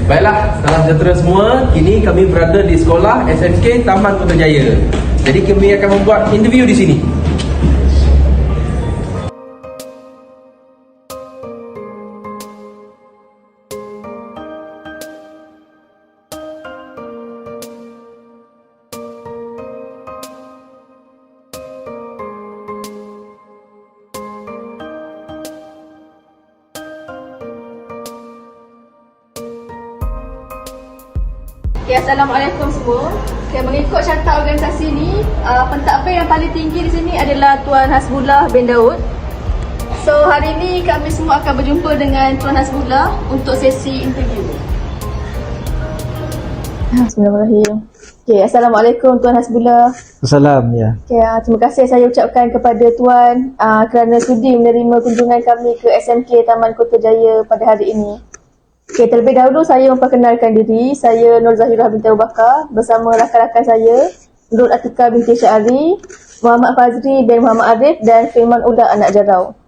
Baiklah, salam sejahtera semua. Kini kami berada di sekolah SMK Taman Putrajaya. Jadi kami akan membuat interview di sini. Okay, Assalamualaikum semua. Okay, mengikut syarta organisasi ni, pentadbir yang paling tinggi di sini adalah Tuan Hasbullah bin Daud. So, hari ini kami semua akan berjumpa dengan Tuan Hasbullah untuk sesi interview. Bismillahirrahmanirrahim. Okay, Assalamualaikum Tuan Hasbullah. Assalam, ya. Okay, terima kasih saya ucapkan kepada Tuan kerana sudi menerima kunjungan kami ke SMK Taman Putrajaya pada hari ini. Okay, terlebih dahulu saya memperkenalkan diri. Saya Nur Zahirah binti Abu Bakar bersama rakan-rakan saya, Nur Atika binti Syahari, Muhammad Fazri bin Muhammad Arif dan Firman Uda anak Jarau.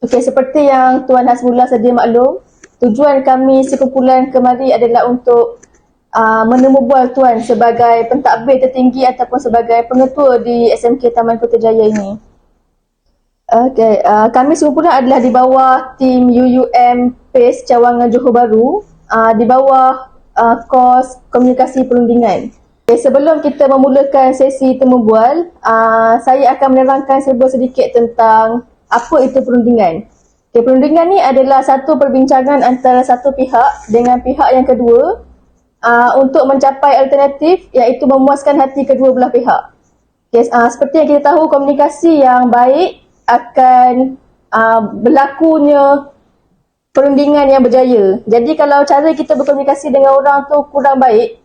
Okay, seperti yang Tuan Hasbullah sedia maklum, tujuan kami sekumpulan kemari adalah untuk menemu bual Tuan sebagai pentadbir tertinggi ataupun sebagai pengetua di SMK Taman Putrajaya ini. Okay, kami sekumpulan adalah di bawah tim UUM PACE Cawangan Johor Bahru, di bawah kos komunikasi perundingan. Okay, sebelum kita memulakan sesi temu bual, saya akan menerangkan sedikit tentang apa itu perundingan. Okay, perundingan ni adalah satu perbincangan antara satu pihak dengan pihak yang kedua untuk mencapai alternatif iaitu memuaskan hati kedua belah pihak. Okay, seperti yang kita tahu, komunikasi yang baik akan berlakunya perundingan yang berjaya. Jadi kalau cara kita berkomunikasi dengan orang tu kurang baik,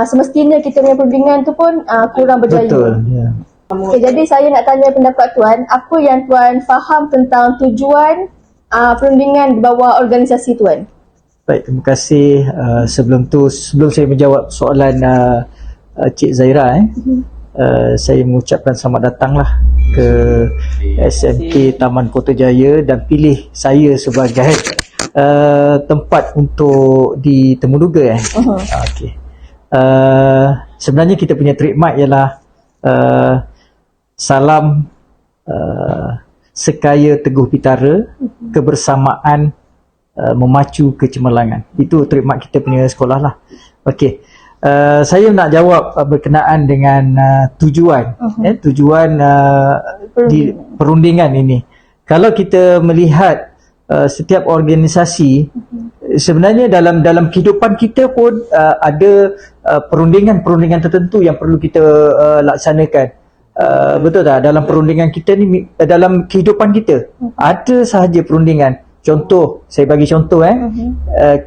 semestinya kita punya perundingan tu pun kurang berjaya. Betul, ya. Okay, jadi saya nak tanya pendapat Tuan, apa yang Tuan faham tentang tujuan perundingan di bawah organisasi Tuan? Baik, terima kasih. Sebelum saya menjawab soalan Cik Zaira, saya mengucapkan selamat datanglah ke SMK Taman Putrajaya dan pilih saya sebagai tempat untuk ditemuduga. Okey. Sebenarnya kita punya trademark ialah salam sekaya teguh pitara, kebersamaan memacu kecemerlangan. Itu trademark kita punya sekolah lah. Okey. Saya nak jawab berkenaan dengan tujuan tujuan di perundingan ini. Kalau kita melihat setiap organisasi, sebenarnya dalam kehidupan kita pun ada perundingan tertentu yang perlu kita laksanakan. Betul tak? Dalam perundingan kita ni, dalam kehidupan kita ada sahaja perundingan. Contoh, saya bagi contoh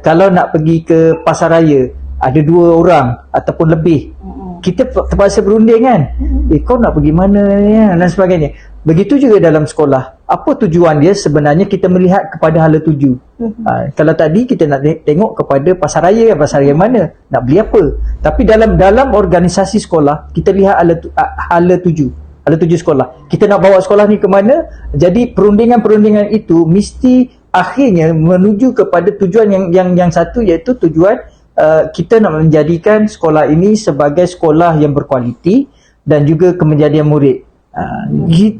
kalau nak pergi ke pasaraya, ada dua orang ataupun lebih, kita terpaksa berunding kan. Kau nak pergi mana ya, dan sebagainya. Begitu juga dalam sekolah. Apa tujuan dia? Sebenarnya kita melihat kepada hala tuju. Kalau tadi kita nak tengok kepada pasaraya, pasaraya mana, nak beli apa. Tapi dalam organisasi sekolah, kita lihat hala tuju sekolah. Kita nak bawa sekolah ni ke mana. Jadi perundingan itu mesti akhirnya menuju kepada tujuan yang satu, iaitu tujuan kita nak menjadikan sekolah ini sebagai sekolah yang berkualiti dan juga kemenjadian murid.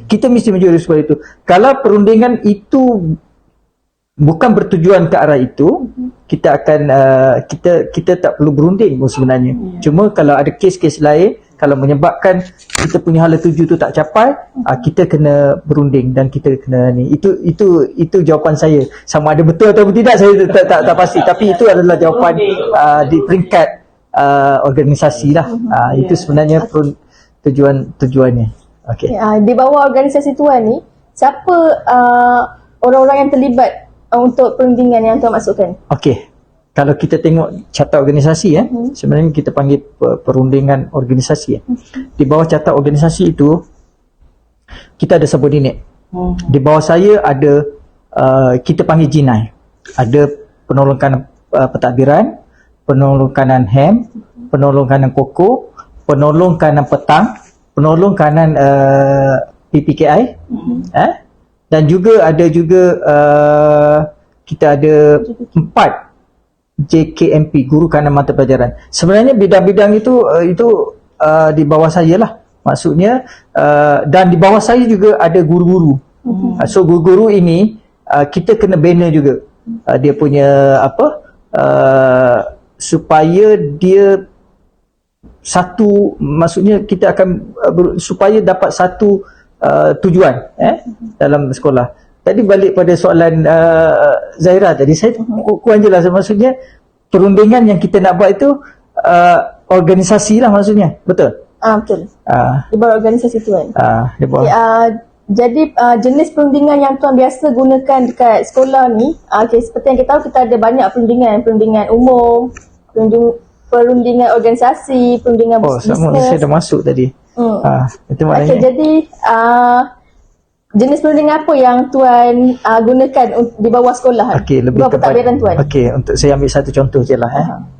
Kita mesti menjadi seperti itu. Kalau perundingan itu bukan bertujuan ke arah itu, kita akan kita tak perlu berunding pun sebenarnya. Cuma kalau ada kes-kes lain, kalau menyebabkan kita punya hala tuju tu tak capai, kita kena berunding dan kita kena ni. Itu jawapan saya. Sama ada betul atau tidak saya tak pasti, tapi itu adalah jawapan di peringkat organisasi lah. Itu sebenarnya tujuannya. Okey. Di bawah organisasi Tuan ni, siapa orang-orang yang terlibat untuk perundingan yang Tuan maksudkan? Okey. Kalau kita tengok carta organisasi sebenarnya kita panggil perundingan organisasi. Di bawah carta organisasi itu kita ada subordinate. Di bawah saya ada kita panggil jinai. Ada penolong kanan pentadbiran, penolong kanan HEM, penolong kanan koko, penolong kanan petang, penolong kanan PPKI, dan juga ada kita ada 4 JKMP, guru kanan mata pelajaran. Sebenarnya bidang-bidang itu di bawah saya lah. Maksudnya dan di bawah saya juga ada guru-guru. So guru-guru ini kita kena bina juga. Dia punya supaya dia satu, maksudnya kita akan supaya dapat satu tujuan dalam sekolah. Tadi balik pada soalan Zahira tadi, saya kurang jelas. Maksudnya perundingan yang kita nak buat itu organisasi lah maksudnya, betul? Betul. Di bawah organisasi tuan. Di bawah. Jadi jenis perundingan yang tuan biasa gunakan dekat sekolah ni, seperti yang kita tahu, kita ada banyak perundingan umum, perundingan organisasi, perundingan bisnes. Saya dah masuk tadi. Itu maknanya. Jadi jenis perundingan apa yang tuan gunakan di bawah sekolah? Lebih kepada pentadbiran tuan. Untuk saya ambil satu contoh je lah.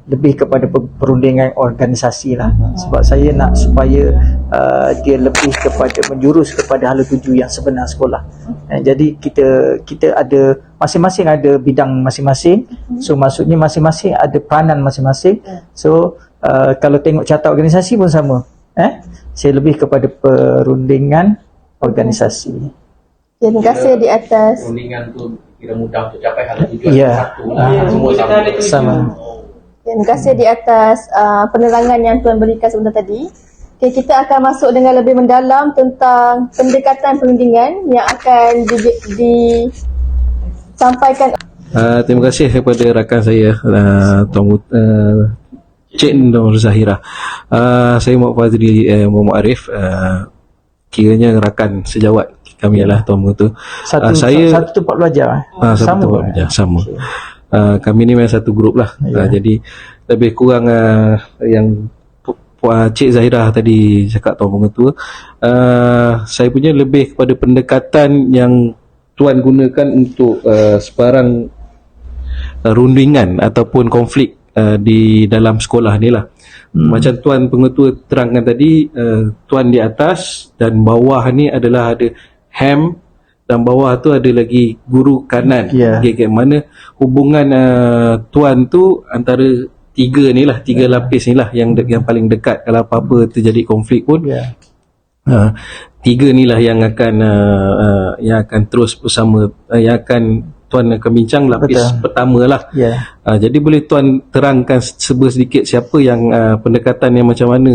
Lebih kepada perundingan organisasi lah. Sebab saya nak supaya dia lebih kepada menjurus kepada hala tuju yang sebenar sekolah. Jadi kita ada masing-masing ada bidang masing-masing. So maksudnya masing-masing ada peranan masing-masing. So kalau tengok carta organisasi pun sama. Saya lebih kepada perundingan organisasi. Terima kasih di atas. Perundingan tu kira mudah untuk capai hala tujuan satu. Semua sama. Terima kasih di atas penerangan yang tuan berikan sebentar tadi. Kita akan masuk dengan lebih mendalam tentang pendekatan perundingan yang akan disampaikan. Terima kasih kepada rakan saya, Cik Nur Zahira. Saya Muhammad Fazri Muhammad Arif, kiranya rakan sejawat kami ialah Tuan Mengetua. Satu tempat belajar. Satu tempat belajar, sama. Kami ni memang satu grup lah. Jadi lebih kurang yang Cik Zahira tadi cakap Tuan Mengetua, saya punya lebih kepada pendekatan yang Tuan gunakan untuk sebarang rundingan ataupun konflik di dalam sekolah ni lah. Macam Tuan Pengetua terangkan tadi, Tuan di atas dan bawah ni adalah ada ham, dan bawah tu ada lagi guru kanan. Okay, mana hubungan Tuan tu antara tiga lapis ni lah yang paling dekat. Kalau apa-apa terjadi konflik pun, tiga ni lah yang akan terus bersama, yang akan Tuan akan bincang lapis pertama lah. Jadi boleh Tuan terangkan sedikit siapa yang pendekatan yang macam mana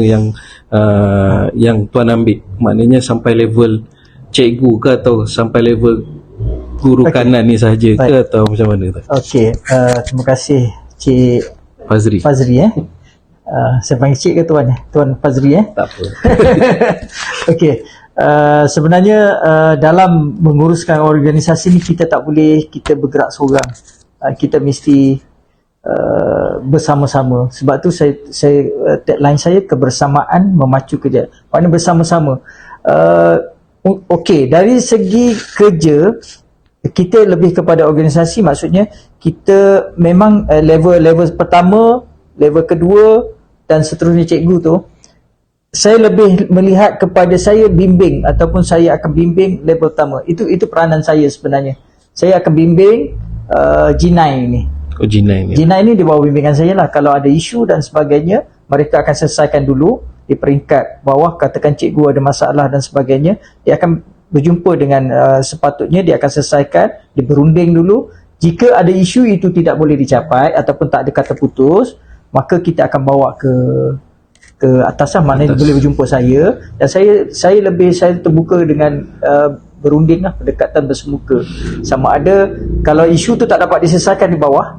yang Tuan ambil, maknanya sampai level cikgu ke atau sampai level guru kanan ni sahaja ke atau macam mana tu? Terima kasih Cik Fazri. Saya panggil Cik ke Tuan? Tuan Fazri Tak apa. Sebenarnya dalam menguruskan organisasi ni kita tak boleh kita bergerak seorang. Kita mesti bersama-sama. Sebab tu saya tagline saya kebersamaan memacu kerja. Maknanya bersama-sama. Dari segi kerja kita lebih kepada organisasi, maksudnya kita memang level pertama, level kedua dan seterusnya cikgu tu, saya lebih melihat kepada saya bimbing ataupun saya akan bimbing level pertama. Itu peranan saya sebenarnya. Saya akan bimbing G9 ni. G9 ni di bawah bimbingan saya lah. Kalau ada isu dan sebagainya, mereka akan selesaikan dulu di peringkat bawah. Katakan cikgu ada masalah dan sebagainya, dia akan berjumpa dengan sepatutnya, dia akan selesaikan, dia berunding dulu. Jika ada isu itu tidak boleh dicapai ataupun tak ada kata putus, maka kita akan bawa ke atas lah, maknanya boleh berjumpa saya. Dan saya terbuka dengan berunding lah, pendekatan bersemuka. Sama ada kalau isu tu tak dapat diselesaikan di bawah,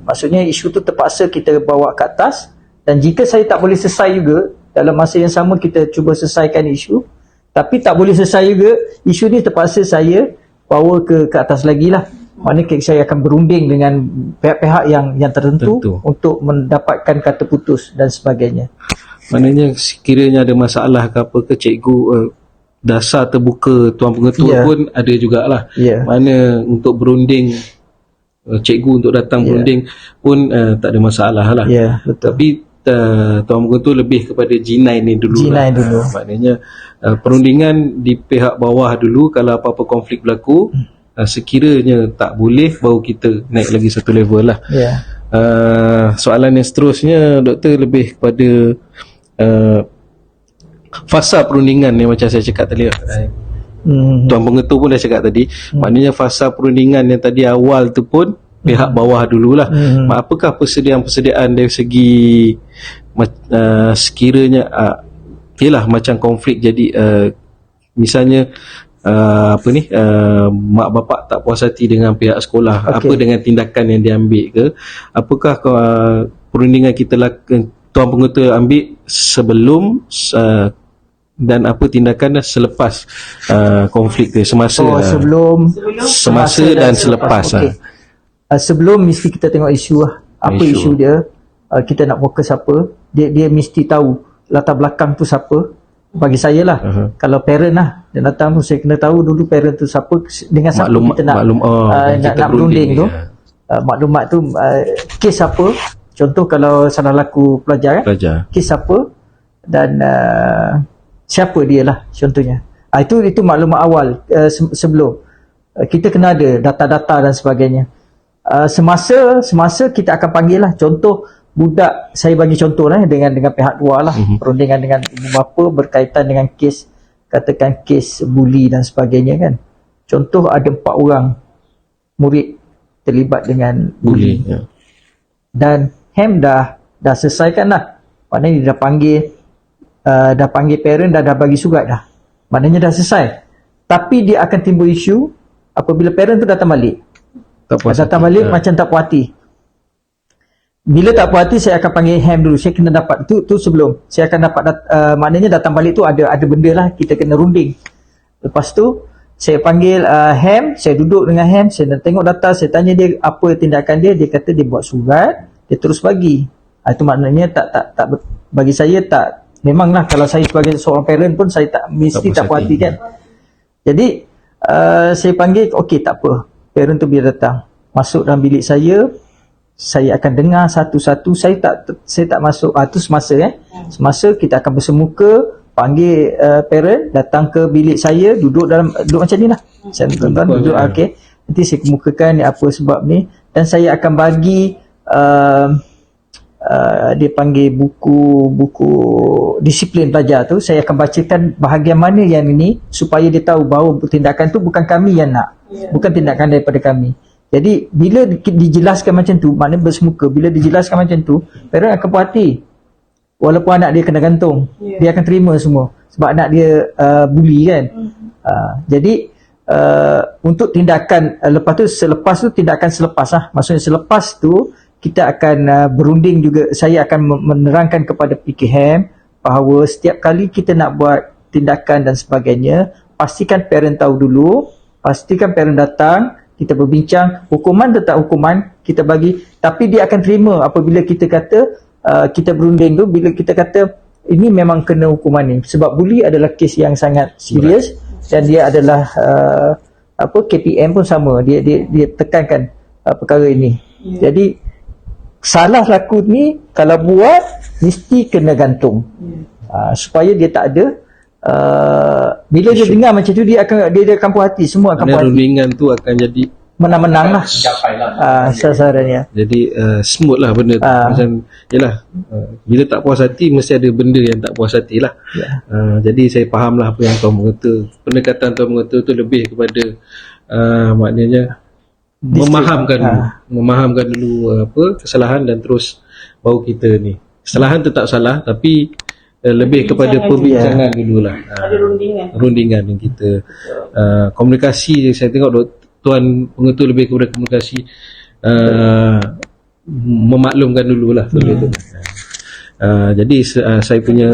maksudnya isu tu terpaksa kita bawa ke atas. Dan jika saya tak boleh selesai juga, dalam masa yang sama kita cuba selesaikan isu, tapi tak boleh selesai juga, isu ni terpaksa saya bawa ke atas lagi lah. Maknanya saya akan berunding dengan pihak-pihak yang tertentu untuk mendapatkan kata putus dan sebagainya. Maknanya sekiranya ada masalah ke apa ke, cikgu dasar terbuka Tuan Pengetua pun ada jugalah. Mana untuk berunding, cikgu untuk datang berunding pun tak ada masalah lah. Betul. Tapi Tuan Pengetua lebih kepada G9 ni dulu. Maknanya perundingan di pihak bawah dulu. Kalau apa-apa konflik berlaku, sekiranya tak boleh, baru kita naik lagi satu level lah. Soalan yang seterusnya doktor lebih kepada fasa perundingan yang macam saya cakap tadi. Tuan Pengetua pun dah cakap tadi, maknanya fasa perundingan yang tadi awal tu pun pihak bawah dululah. Apakah persediaan dari segi sekiranya yalah macam konflik jadi misalnya mak bapak tak puas hati dengan pihak sekolah, apa dengan tindakan yang diambil ke, apakah perundingan kita Tuan Pengetua ambil sebelum dan apa tindakan selepas konflik tu, semasa semasa dan selepas. Sebelum mesti kita tengok isu lah. Apa isu dia, kita nak fokus apa, dia mesti tahu latar belakang tu siapa. Bagi saya lah, kalau parent lah dia datang tu, saya kena tahu dulu parent tu siapa, dengan siapa kita nak nak berunding tu. Maklumat tu kes apa, contoh kalau salah laku pelajar kes apa dan siapa dia lah contohnya. Itu maklumat awal sebelum kita kena ada data-data dan sebagainya. Semasa kita akan panggil lah, contoh budak, saya bagi contoh lah dengan pihak luar lah, perundingan dengan ibu bapa berkaitan dengan kes, katakan kes buli dan sebagainya kan. Contoh ada 4 orang murid terlibat dengan buli, dan HAM dah selesaikan lah, maknanya dia dah panggil parent, dah bagi surat dah, maknanya dah selesai. Tapi dia akan timbul isu apabila parent tu datang balik macam tak puas hati. Bila tak puas hati, saya akan panggil HAM dulu. Saya kena dapat tu sebelum saya akan dapat maknanya datang balik tu ada benda lah, kita kena runding. Lepas tu saya panggil HAM, saya duduk dengan HAM, saya tengok data, saya tanya dia apa tindakan dia. Dia kata dia buat surat, dia terus bagi. Itu maknanya tak bagi saya tak, memanglah kalau saya sebagai seorang parent pun saya tak mesti tak puas hati kan. Jadi saya panggil, okey tak apa, parent tu bila datang masuk dalam bilik saya akan dengar satu-satu. Saya tak masuk. Itu semasa kita akan bersemuka, panggil parent datang ke bilik saya, duduk macam ni lah. Saya duduk, okey. Nanti saya kemukakan ni apa sebab ni, dan saya akan bagi dia panggil buku disiplin pelajar tu. Saya akan bacakan bahagian mana yang ini supaya dia tahu bahawa tindakan tu bukan kami yang nak, bukan tindakan daripada kami. Jadi bila dijelaskan macam tu, maknanya bersemuka, bila dijelaskan macam tu, parent akan puas hati. Walaupun anak dia kena gantung, dia akan terima semua sebab anak dia bully kan. Jadi untuk tindakan selepas tu tindakan selepas lah. Maksudnya selepas tu kita akan berunding juga. Saya akan menerangkan kepada PKHAM bahawa setiap kali kita nak buat tindakan dan sebagainya, pastikan parent tahu dulu, pastikan parent datang, kita berbincang, hukuman tetap hukuman kita bagi, tapi dia akan terima apabila kita kata kita berunding tu, bila kita kata ini memang kena hukuman ni sebab buli adalah kes yang sangat serius dan dia adalah KPM pun sama, dia tekankan perkara ini. Jadi salah laku ni kalau buat mesti kena gantung, supaya dia tak ada bila dia dengar macam tu, dia akan puas hati, semua akan puas hati. Rundingan tu akan jadi menang-menang lah sasarannya. Jadi smooth lah benda tu. Macam yelah, bila tak puas hati mesti ada benda yang tak puas hati lah. Jadi saya faham lah apa yang Tuan Pengetua, pendekatan Tuan Pengetua tu lebih kepada maknanya memahamkan dulu apa kesalahan, dan terus baru kita ni, kesalahan tetap salah tapi lebih kepada perbincangan dululah. Ada rundingan yang kita komunikasi. Saya tengok Tuan Pengetua lebih kepada komunikasi, memaklumkan dululah benda tu. Jadi saya punya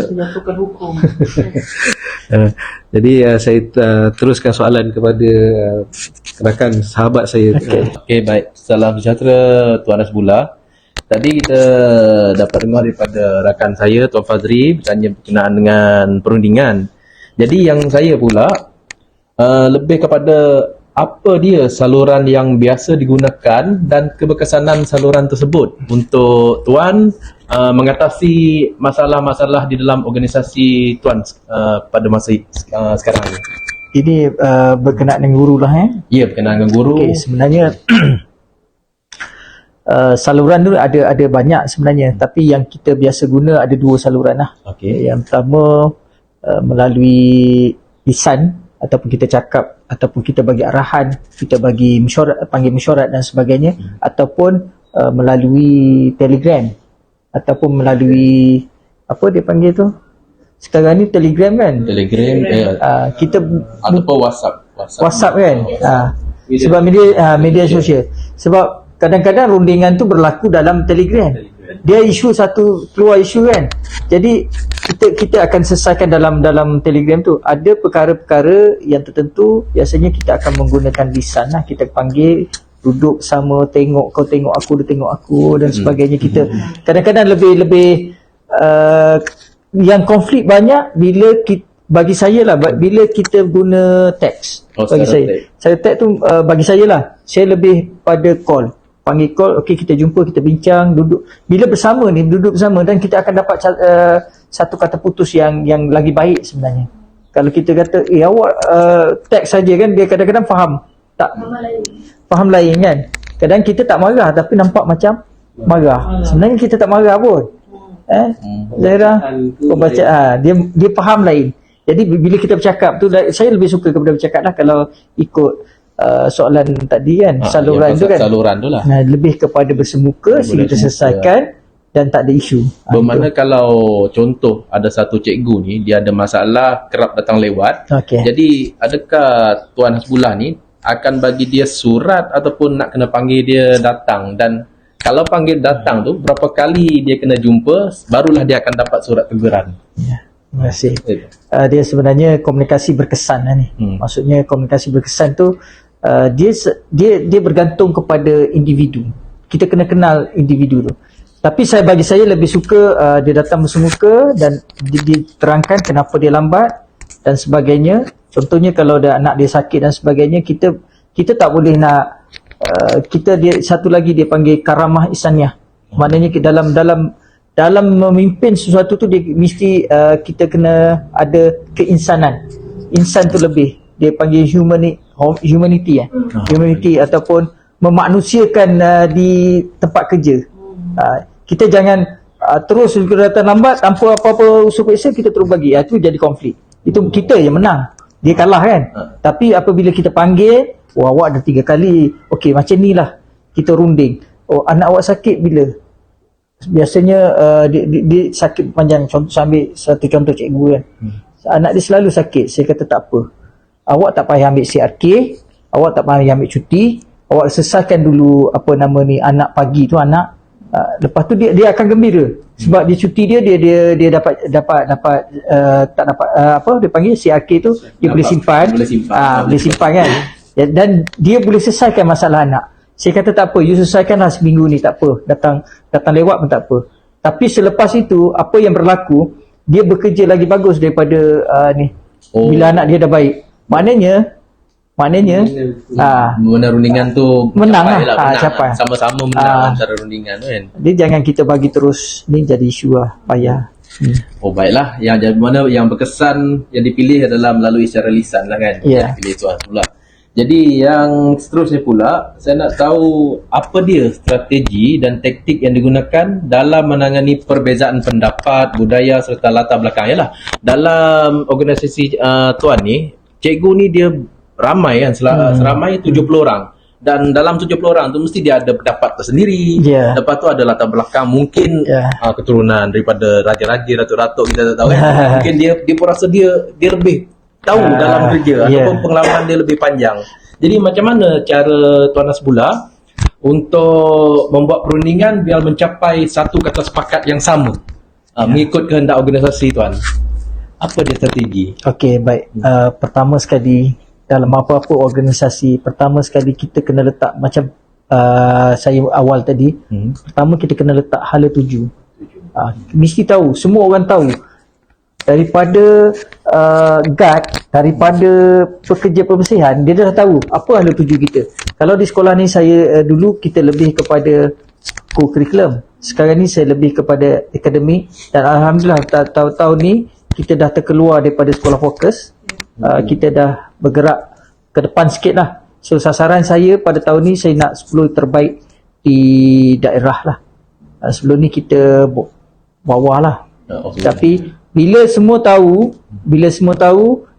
jadi saya teruskan soalan kepada rakan sahabat saya. Okey, baik. Salam sejahtera Tuan Hasbullah. Tadi kita dapat dengar daripada rakan saya Tuan Fazri bertanya berkenaan dengan perundingan. Jadi yang saya pula lebih kepada apa dia saluran yang biasa digunakan dan keberkesanan saluran tersebut untuk Tuan mengatasi masalah-masalah di dalam organisasi Tuan pada masa sekarang ni. Ini berkenaan dengan guru lah Ya, berkenaan dengan guru. Okey, sebenarnya saluran tu ada banyak sebenarnya, tapi yang kita biasa guna ada 2 saluran lah. Okey. Yang pertama melalui lisan ataupun kita cakap, ataupun kita bagi arahan, kita bagi mesyuarat, panggil mesyuarat dan sebagainya, ataupun melalui telegram, ataupun melalui apa dia panggil tu sekarang ni, telegram kan, Telegram kita ataupun WhatsApp kan, sebab media sosial. Sebab kadang-kadang rundingan tu berlaku dalam telegram, dia isu satu keluar isu kan, jadi kita akan selesaikan dalam telegram tu. Ada perkara-perkara yang tertentu biasanya kita akan menggunakan lisan lah, kita panggil, duduk sama, tengok kau tengok aku, dia tengok aku dan sebagainya. Kita kadang-kadang lebih yang konflik banyak bila bagi saya lah, bila kita guna teks. Bagi saya teks tu bagi saya lah, saya lebih pada call, panggil call, okey kita jumpa, kita bincang, duduk, bila bersama ni, duduk bersama, dan kita akan dapat satu kata putus yang lagi baik sebenarnya. Kalau kita kata awak teks saja kan, dia kadang-kadang faham lain kan. Kadang kita tak marah tapi nampak macam marah, sebenarnya kita tak marah pun. Zaira pembaca dia faham lain. Jadi bila kita bercakap tu, saya lebih suka kepada bercakap lah, kalau ikut soalan tadi kan, saluran tu kan, saluran tu lah. lebih kepada bersemuka sehingga kita selesaikan dan tak ada isu. Bermakna kalau contoh ada satu cikgu ni, dia ada masalah kerap datang lewat. Okey. Jadi adakah Tuan Hasbullah ni akan bagi dia surat ataupun nak kena panggil dia datang, dan kalau panggil datang tu berapa kali dia kena jumpa barulah dia akan dapat surat teguran? Ya, terima kasih. Dia sebenarnya komunikasi berkesan lah ni. Maksudnya komunikasi berkesan tu dia bergantung kepada individu. Kita kena kenal individu tu. Tapi bagi saya lebih suka dia datang bersemuka dan diterangkan kenapa dia lambat dan sebagainya. Contohnya kalau anak dia sakit dan sebagainya, kita tak boleh nak satu lagi dia panggil karamah ihsaniyah. Maknanya dalam memimpin sesuatu tu dia mesti kita kena ada keinsanan. Insan tu lebih, dia panggil humanity humanity, ataupun memanusiakan di tempat kerja. Kita jangan terus datang lambat tanpa apa-apa usul paksa, kita terus bagi, itu jadi konflik. Itu kita yang menang, dia kalah kan. Tapi apabila kita panggil, awak ada 3 kali, okey macam ni lah kita runding. Anak awak sakit bila? Biasanya dia sakit panjang. Contoh, saya ambil satu contoh cikgu kan, anak dia selalu sakit. Saya kata tak apa, awak tak payah ambil CRK, awak tak payah ambil cuti, awak selesaikan dulu anak pagi tu, lepas tu dia akan gembira sebab dia cuti dia dapat tak dapat dia panggil CRK tu, dia boleh simpan kan, dan dia boleh selesaikan masalah anak. Saya kata tak apa, you selesaikanlah seminggu ni, tak apa, datang lewat pun tak apa. Tapi selepas itu apa yang berlaku, dia bekerja lagi bagus daripada bila anak dia dah baik. Maknanya mana rundingan tu menang capai. Sama-sama menang antara rundingan kan. Dia jangan kita bagi terus ni jadi isu lah, payah. Baiklah, yang berkesan yang dipilih adalah melalui secara lisan lah kan. Yeah. Dipilih Tuan pula. Jadi yang seterusnya pula, saya nak tahu apa dia strategi dan taktik yang digunakan dalam menangani perbezaan pendapat, budaya serta latar belakang. Yalah, dalam organisasi Tuan ni, cikgu ni dia ramai kan, seramai 70 orang. Dan dalam 70 orang tu mesti dia ada pendapat tersendiri. Lepas tu ada latar belakang, mungkin keturunan daripada raja-raja, datuk-datuk, kita tak tahu kan. Mungkin dia pun rasa dia lebih tahu dalam kerja ataupun pengalaman dia lebih panjang. Jadi macam mana cara Tuan Hasbullah untuk membuat perundingan biar mencapai satu kata sepakat yang sama mengikut kehendak organisasi Tuan? Apa dia strategi? Okey, baik. Pertama sekali, dalam apa-apa organisasi, pertama sekali kita kena letak macam saya awal tadi, pertama kita kena letak hala tuju. Mesti tahu, semua orang tahu, daripada guard, daripada pekerja pembersihan, dia dah tahu apa hala tuju kita. Kalau di sekolah ni saya dulu kita lebih kepada co-curriculum, sekarang ni saya lebih kepada akademik, dan alhamdulillah tahun ni kita dah terkeluar daripada sekolah fokus. Kita dah bergerak ke depan sikit lah. So sasaran saya pada tahun ni, saya nak 10 terbaik di daerah lah. Sebelum ni kita bawah lah. Tapi bila semua tahu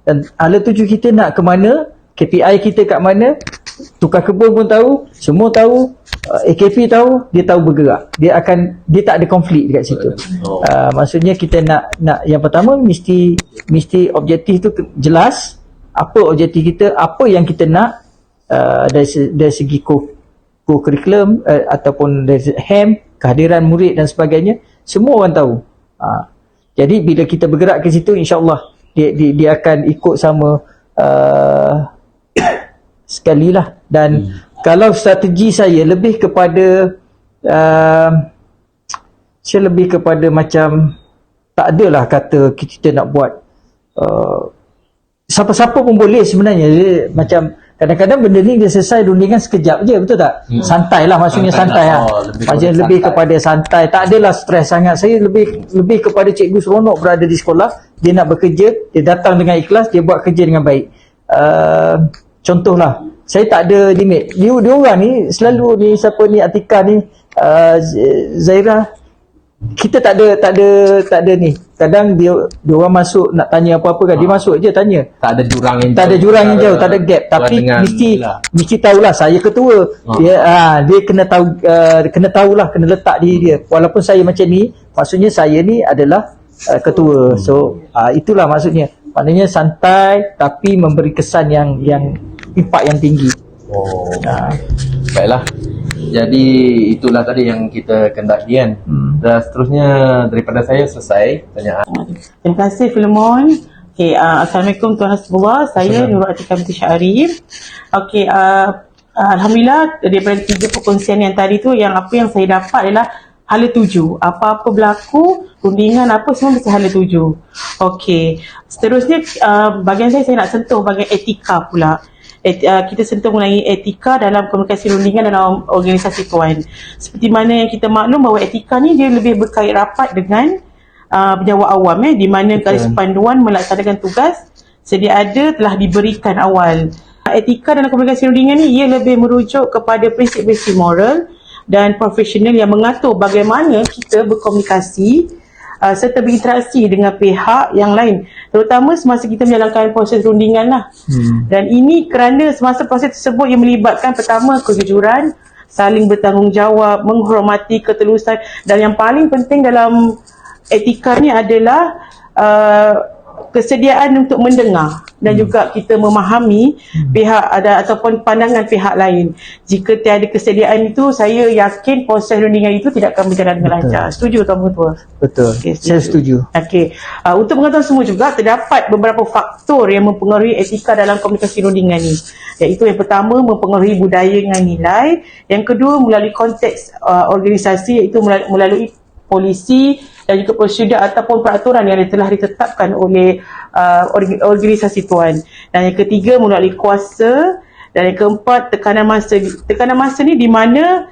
dan hala tuju kita nak ke mana, KPI kita kat mana, tukar kebun pun tahu, semua tahu, AKP tahu, dia tahu bergerak. Dia tak ada konflik dekat situ. Maksudnya kita nak yang pertama mesti objektif tu jelas. Apa objektif kita, apa yang kita nak dari segi co-curriculum ataupun dari HAM, kehadiran murid dan sebagainya, semua orang tahu. Jadi bila kita bergerak ke situ, insya-Allah dia akan ikut sama sekali lah. Dan kalau strategi saya lebih kepada saya lebih kepada macam tak adalah kata kita nak buat siapa-siapa pun boleh sebenarnya. Dia, macam kadang-kadang benda ni dia selesai rundingan sekejap je, betul tak? Santai lah, maksudnya santai lah. Macam lebih kepada santai, tak adalah stres sangat. Saya lebih kepada cikgu seronok berada di sekolah, dia nak bekerja, dia datang dengan ikhlas, dia buat kerja dengan baik. Contohlah, saya tak ada limit. Dia orang ni selalu ni, siapa ni, Atika ni, Zairah, kita tak ada ni. Kadang dia orang masuk nak tanya apa-apa kan, dia masuk je tanya. Tak ada jurang yang jauh, tak ada gap. Tapi mesti tahulah saya ketua. Dia kena tahulah, kena letak diri dia. Walaupun saya macam ni, maksudnya saya ni adalah ketua. So itulah maksudnya. Maknanya santai tapi memberi kesan yang impak yang tinggi. Baiklah. Jadi itulah tadi yang kita kendaki kan. Dan seterusnya daripada saya selesai tanyaan. Terima kasih Filemon. Okay, Assalamualaikum Tuan Hasbullah. Saya Nurul Atika binti Syarif. Okay, Alhamdulillah daripada 3 perkongsian yang tadi tu, yang apa yang saya dapat adalah hala tuju. Apa-apa berlaku, rundingan apa semua mesti hala tuju. Okay, seterusnya bahagian saya nak sentuh bahagian etika pula. Kita sentuh mengenai etika dalam komunikasi rundingan dalam organisasi tuan. Seperti mana yang kita maklum bahawa etika ni dia lebih berkait rapat dengan penjawat awam, di mana garis panduan melaksanakan tugas sedia ada telah diberikan awal. Etika dalam komunikasi rundingan ni ia lebih merujuk kepada prinsip-prinsip moral dan profesional yang mengatur bagaimana kita berkomunikasi serta berinteraksi dengan pihak yang lain, terutama semasa kita menjalankan proses rundingan lah. Dan ini kerana semasa proses tersebut yang melibatkan pertama kejujuran, saling bertanggungjawab, menghormati ketelusan, dan yang paling penting dalam etika ni adalah kesediaan untuk mendengar dan juga kita memahami pihak ada ataupun pandangan pihak lain. Jika tiada kesediaan itu, saya yakin proses rundingan itu tidak akan berjalan dengan lancar. Setuju Tuan Ketua? Betul. Okay, saya setuju. Okey. Untuk mengetahui semua juga, terdapat beberapa faktor yang mempengaruhi etika dalam komunikasi rundingan ini. Iaitu yang pertama, mempengaruhi budaya dengan nilai. Yang kedua, melalui konteks organisasi, iaitu melalui polisi dan juga prosedur ataupun peraturan yang telah ditetapkan oleh organisasi tuan. Dan yang ketiga, melalui kuasa. Dan yang keempat, tekanan masa. Tekanan masa ni di mana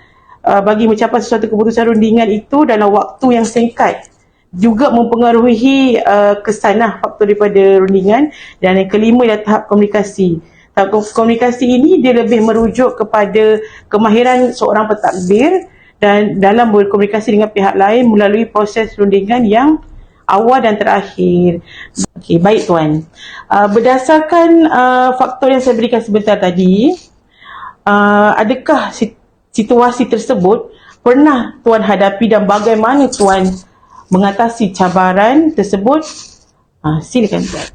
bagi mencapai sesuatu keputusan rundingan itu dalam waktu yang singkat juga mempengaruhi kesan faktor daripada rundingan. Dan yang kelima ialah tahap komunikasi. Tahap komunikasi ini dia lebih merujuk kepada kemahiran seorang pentadbir dan dalam berkomunikasi dengan pihak lain melalui proses rundingan yang awal dan terakhir. Okey, baik Tuan. Berdasarkan faktor yang saya berikan sebentar tadi, adakah situasi tersebut pernah Tuan hadapi dan bagaimana Tuan mengatasi cabaran tersebut? Silakan Tuan.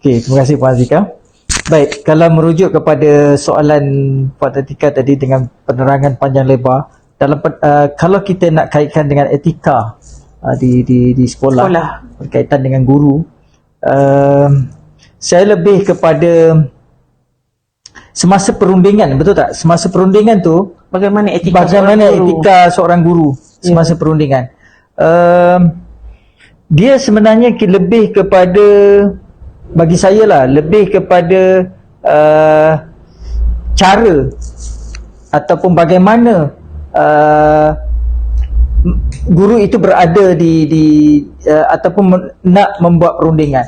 Okey, terima kasih Puan Azika. Baik, kalau merujuk kepada soalan Puan Atika tadi dengan penerangan panjang lebar, dalam kalau kita nak kaitkan dengan etika di sekolah berkaitan dengan guru, saya lebih kepada semasa perundingan, betul tak? Semasa perundingan tu bagaimana etika seorang guru semasa perundingan. Dia sebenarnya lebih kepada, bagi saya lah, lebih kepada cara ataupun bagaimana guru itu berada di ataupun nak membuat perundingan.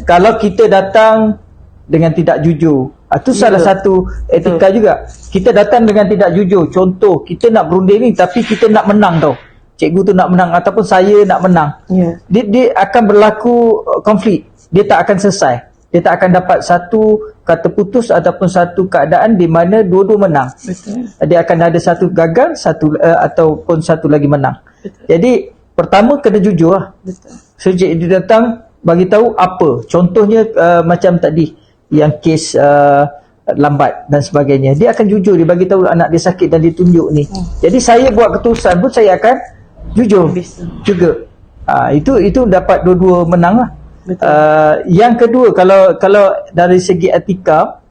Kalau kita datang dengan tidak jujur Itu salah satu etika juga. Kita datang dengan tidak jujur. Contoh, kita nak berunding ni tapi kita nak menang tau. Cikgu tu nak menang ataupun saya nak menang. Ya. Dia akan berlaku konflik. Dia tak akan selesai. Dia tak akan dapat satu kata putus ataupun satu keadaan di mana dua-dua menang. Betul. Dia akan ada satu gagal, ataupun satu lagi menang. Betul. Jadi pertama kena jujur lah. Betul. So dia datang bagi tahu apa. Contohnya macam tadi yang kes lambat dan sebagainya. Dia akan jujur, dia bagi tahu anak dia sakit dan dia tunjuk ni. Jadi saya buat keputusan pun saya akan jujur juga. Itu dapat dua-dua menang lah. Yang kedua, kalau dari segi etika,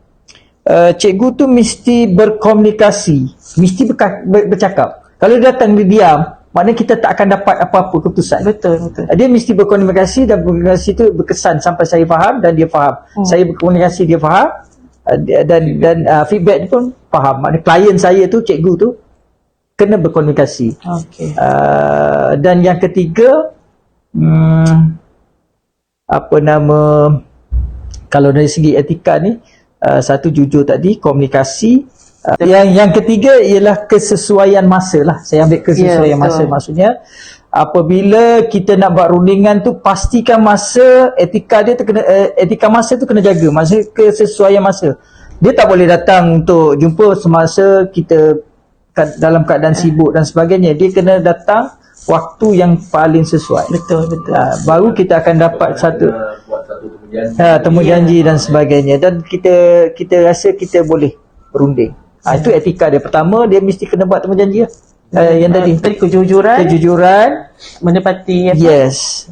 cikgu tu mesti berkomunikasi, mesti bercakap. Kalau dia datang dia diam, maknanya kita tak akan dapat apa-apa keputusan. Betul. Dia mesti berkomunikasi dan komunikasi itu berkesan sampai saya faham dan dia faham. Saya berkomunikasi, dia faham, dan feedback dia pun faham. Maknanya klien saya tu, cikgu tu kena berkomunikasi. Okey. Dan yang ketiga, kalau dari segi etika ni, satu jujur tadi, komunikasi. Yang ketiga ialah kesesuaian masa lah. Saya ambil kesesuaian masa. Maksudnya apabila kita nak buat rundingan tu, pastikan masa, etika masa tu kena jaga. Maksudnya kesesuaian masa. Dia tak boleh datang untuk jumpa semasa kita dalam keadaan sibuk dan sebagainya. Dia kena datang waktu yang paling sesuai. Betul. Baru kita akan dapat buat satu temu janji dan sebagainya. Dan kita rasa kita boleh berunding. Itu etika dia. Pertama, dia mesti kena buat temu janji lah. Yang tadi kejujuran, menepati yes,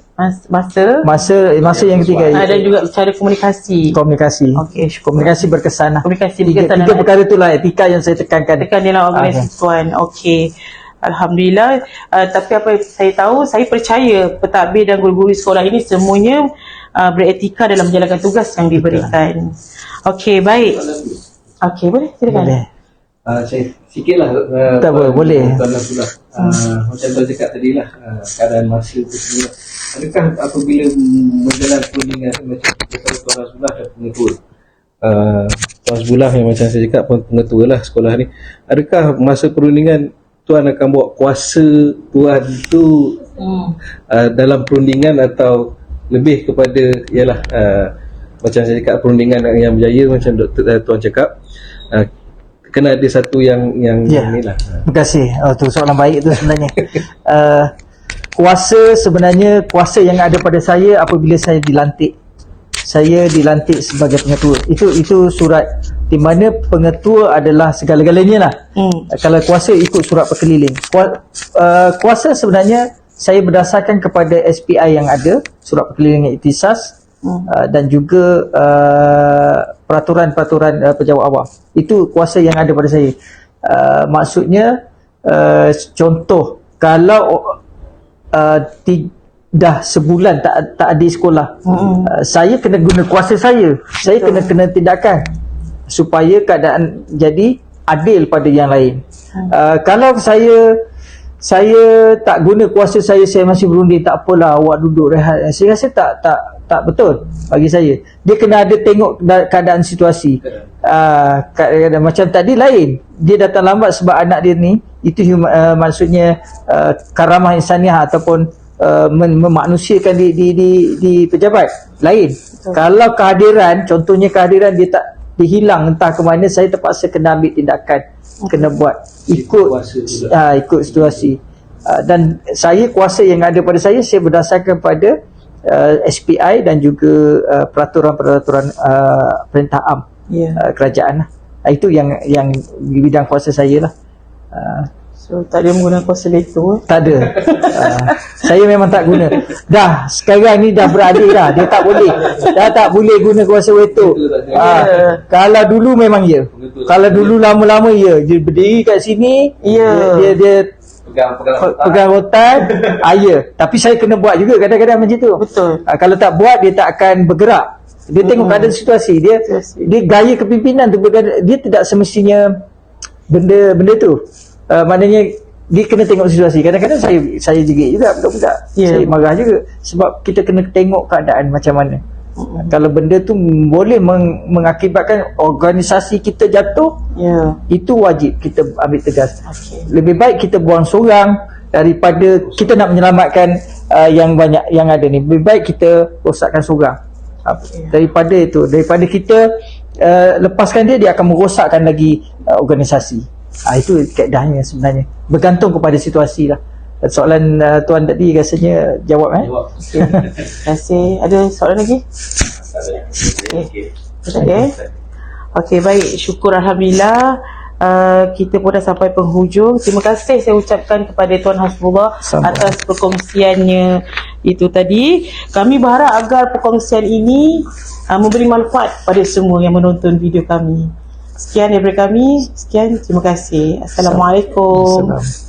masa yang ketiga, dan juga cara komunikasi. Okey, komunikasi berkesan lah. Tiga dalam perkara itulah etika yang saya tekan dalam organisasi tuan. Okey, alhamdulillah. Tapi apa yang saya tahu, saya percaya pentadbir dan guru-guru sekolah ini semuanya beretika dalam menjalankan tugas yang diberikan. Okey, baik. Okey, boleh silakan. Boleh. Saya sikitlah Tak boleh. Tuan Nasrullah. Macam tuan cakap tadi lah, keadaan masa tu semua. Adakah apabila berjalan perundingan macam Tuan Nasrullah dan pengetua, Tuan Nasrullah yang macam saya cakap pun pengetua lah sekolah ni, adakah masa perundingan Tuan akan bawa kuasa Tuan tu dalam perundingan, atau lebih kepada ialah macam saya cakap perundingan yang berjaya macam Tuan cakap, kena ada satu yang inilah. Terima kasih. Tu soalan baik tu sebenarnya. Kuasa yang ada pada saya apabila saya dilantik. Saya dilantik sebagai pengetua. Itu surat di mana pengetua adalah segala-galanya lah. Kalau kuasa ikut surat perkeliling. Kuasa sebenarnya saya berdasarkan kepada SPI yang ada, surat perkeliling iktisas, dan juga peraturan-peraturan pejabat awam. Itu kuasa yang ada pada saya. Maksudnya contoh, kalau dah sebulan tak ada sekolah, saya kena guna kuasa saya. Saya kena tindakan supaya keadaan jadi adil pada yang lain. Kalau saya tak guna kuasa saya masih berunding, tak apalah, awak duduk rehat. Saya rasa tak betul bagi saya. Dia kena ada tengok keadaan situasi. Macam tadi lain, dia datang lambat sebab anak dia ni, itu maksudnya karamah insaniah ataupun memanusiakan di pejabat lain. Kalau kehadiran, contohnya kehadiran dia tak dihilang entah ke mana, saya terpaksa kena ambil tindakan, kena buat ikut situasi. Dan saya, kuasa yang ada pada saya berdasarkan pada SPI dan juga peraturan-peraturan perintah am kerajaan lah. Itu yang di bidang kuasa saya lah. So tak ada menggunakan kuasa veto? Tak ada. Saya memang tak guna. Sekarang ni dah beradil dah. Dia tak boleh guna kuasa veto. Kalau dulu memang ya. Kalau dulu lama-lama ya. Dia berdiri kat sini, dia pegang rotan, ya. Tapi saya kena buat juga kadang-kadang macam tu. Betul. Kalau tak buat, dia tak akan bergerak. Dia tengok keadaan situasi. Dia gaya kepimpinan tu, dia tidak semestinya benda tu. Maknanya dia kena tengok situasi. Kadang-kadang saya jerit juga budak-budak. Saya marah juga sebab kita kena tengok keadaan macam mana. Kalau benda tu boleh mengakibatkan organisasi kita jatuh, Ya. itu wajib kita ambil tegas. Okey. Lebih baik kita buang seorang daripada kita nak menyelamatkan yang banyak yang ada ni. Lebih baik kita rosakkan seorang daripada kita lepaskan dia akan merosakkan lagi organisasi. Itu kaedahnya sebenarnya, bergantung kepada situasi lah. Soalan tuan tadi rasanya jawab. Okey. Terima kasih. Ada soalan lagi? Okey. Okey, baik. Syukur Alhamdulillah. Kita pun dah sampai penghujung. Terima kasih saya ucapkan kepada Tuan Hasbullah atas perkongsiannya itu tadi. Kami berharap agar perkongsian ini memberi manfaat pada semua yang menonton video kami. Sekian daripada kami. Sekian, terima kasih. Assalamualaikum. Assalamualaikum.